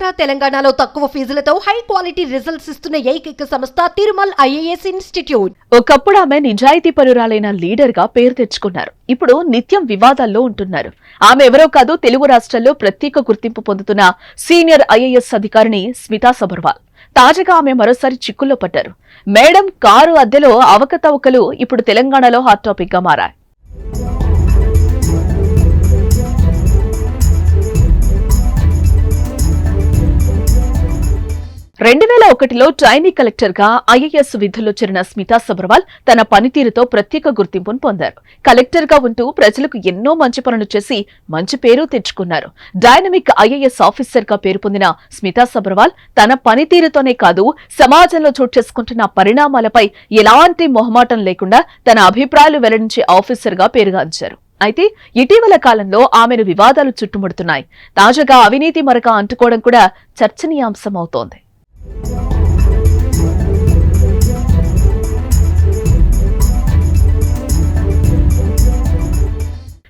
ఆంధ్ర తెలంగాణలో తక్కువ ఫీజులతో high quality results ఇస్తున్న ఏకైక సంస్థ తిరుమల్ ఐఏఎస్ ఇన్స్టిట్యూట్. ఒకప్పుడు ఆమె నిజాయితీ పరురాలైన లీడర్ గా పేరు తెచ్చుకున్నారు. ఇప్పుడు నిత్యం వివాదాల్లో ఉంటున్నారు. ఆమె ఎవరో కాదు, తెలుగు రాష్ట్రాల్లో ప్రత్యేక గుర్తింపు పొందుతున్న సీనియర్ ఐఏఎస్ అధికారిని స్మితా సబర్వాల్. తాజాగా ఆమె మరోసారి చిక్కుల్లో పడ్డారు. మేడం కారు అద్దెలో అవకతవకలు ఇప్పుడు తెలంగాణలో హాట్ టాపిక్ గా మారాయి. 2001లో ట్రైనీ కలెక్టర్ గా ఐఏఎస్ విధుల్లో చేరిన స్మితా సబర్వాల్ తన పనితీరుతో ప్రత్యేక గుర్తింపును పొందారు. కలెక్టర్ గా ఉంటూ ప్రజలకు ఎన్నో మంచి పనులు చేసి మంచి పేరు తెచ్చుకున్నారు. డైనమిక్ ఐఏఎస్ ఆఫీసర్ గా పేరు పొందిన స్మితా సబర్వాల్ తన పనితీరుతోనే కాదు, సమాజంలో చోటు చేసుకుంటున్న పరిణామాలపై ఎలాంటి మొహమాటం లేకుండా తన అభిప్రాయాలు వెల్లడించే ఆఫీసర్ గా పేరుగాంచారు. అయితే ఇటీవల కాలంలో ఆమెను వివాదాలు చుట్టుముడుతున్నాయి. తాజాగా అవినీతి మరక అంటుకోవడం కూడా చర్చనీయాంశమవుతోంది.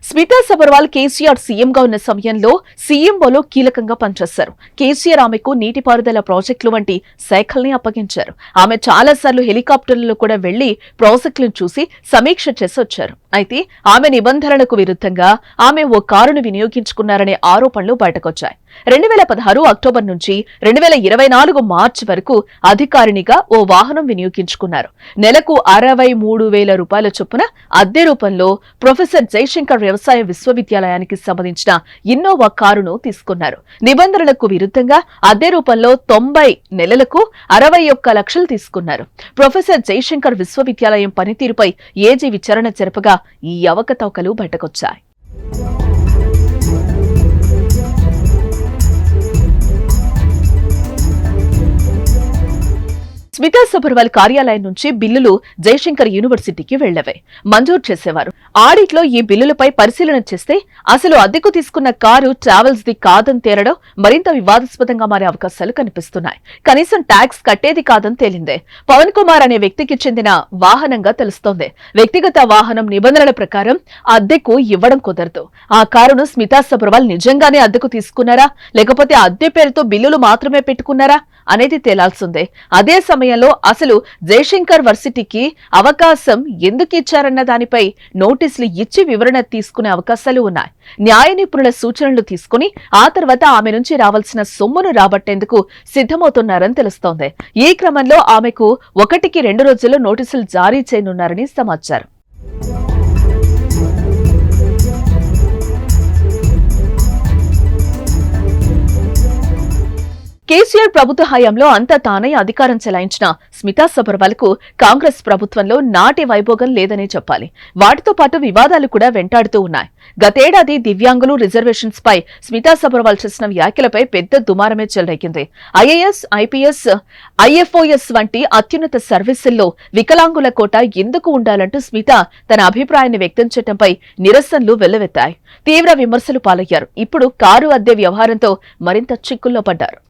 స్మితా సబర్వాల్ కేసీఆర్ సీఎంగా ఉన్న సమయంలో సీఎంఓలో కీలకంగా పనిచేశారు. కేసీఆర్ ఆమెకు నీటిపారుదల ప్రాజెక్టులు వంటి శాఖల్ని అప్పగించారు. ఆమె చాలాసార్లు హెలికాప్టర్లలో కూడా వెళ్లి ప్రాజెక్టులను చూసి సమీక్ష చేసి వచ్చారు. అయితే ఆమె నిబంధనలకు విరుద్ధంగా ఆమె ఓ కారును వినియోగించుకున్నారనే ఆరోపణలు బయటకొచ్చాయి. 2016 అక్టోబర్ నుంచి 2024 మార్చి వరకు అధికారినిగా ఓ వాహనం వినియోగించుకున్నారు. నెలకు 63,000 రూపాయల చొప్పున అద్దె రూపంలో ప్రొఫెసర్ జయశంకర్ వ్యవసాయ విశ్వవిద్యాలయానికి సంబంధించిన ఇన్నోవా కారును తీసుకున్నారు. నిబంధనలకు విరుద్ధంగా అద్దె రూపంలో 90 నెలలకు 61 లక్షలు తీసుకున్నారు. ప్రొఫెసర్ జయశంకర్ విశ్వవిద్యాలయం పనితీరుపై ఏజీ విచారణ జరపగా ఈ అవకతవకలు బయటకొచ్చాయి. స్మితా సబర్వాల్ కార్యాలయం నుంచి బిల్లులు జయశంకర్ యూనివర్సిటీకి వెళ్లవే మంజూరు చేసేవారు. ఆడిట్లో ఈ బిల్లులపై పరిశీలన చేస్తే అసలు అద్దెకు తీసుకున్న కారు ట్రావెల్స్ ది కాదని తేరడం మరింత వివాదాస్పదంగా మారే అవకాశాలు కనిపిస్తున్నాయి. కనీసం ట్యాక్స్ కట్టేది కాదని తేలిందే. పవన్ కుమార్ అనే వ్యక్తికి చెందిన వాహనంగా తెలుస్తోంది. వ్యక్తిగత వాహనం నిబంధనల ప్రకారం అద్దెకు ఇవ్వడం కుదరదు. ఆ కారును స్మితా సబర్వాల్ నిజంగానే అద్దెకు తీసుకున్నారా, లేకపోతే అద్దె పేరుతో బిల్లులు మాత్రమే పెట్టుకున్నారా అనేది తేలాల్సిందే. అదే సమయంలో అసలు జయశంకర్ వర్సిటీకి అవకాశం ఎందుకు ఇచ్చారన్న దానిపై నోటీసులు ఇచ్చి వివరణ తీసుకునే అవకాశాలు ఉన్నాయి. న్యాయ నిపుణుల సూచనలు తీసుకుని ఆ తర్వాత ఆమె నుంచి రావాల్సిన సొమ్మును రాబట్టేందుకు సిద్ధమవుతున్నారని తెలుస్తోంది. ఈ క్రమంలో ఆమెకు 1-2 రోజుల్లో నోటీసులు జారీ చేయనున్నారని సమాచారం. కేసీఆర్ ప్రభుత్వ హయాంలో అంతా తానే అధికారం చెలాయించిన స్మితా సబర్వాల్ కు కాంగ్రెస్ ప్రభుత్వంలో నాటి వైభోగం లేదనే చెప్పాలి. వాటితో పాటు వివాదాలు కూడా వెంటాడుతూ ఉన్నాయి. గతేడాది దివ్యాంగులు రిజర్వేషన్స్ పై స్మితా సబర్వాల్ చేసిన వ్యాఖ్యలపై పెద్ద దుమారమే చెలరేగింది. ఐఏఎస్, ఐపీఎస్, ఐఎఫ్ఓఎస్ వంటి అత్యున్నత సర్వీసుల్లో వికలాంగుల కోట ఎందుకు ఉండాలంటూ స్మిత తన అభిప్రాయాన్ని వ్యక్తం చేయడంపై నిరసనలు వెల్లువెత్తాయి. తీవ్ర విమర్శలు పాలయ్యారు. ఇప్పుడు కారు అద్దె వ్యవహారంతో మరింత చిక్కుల్లో పడ్డారు.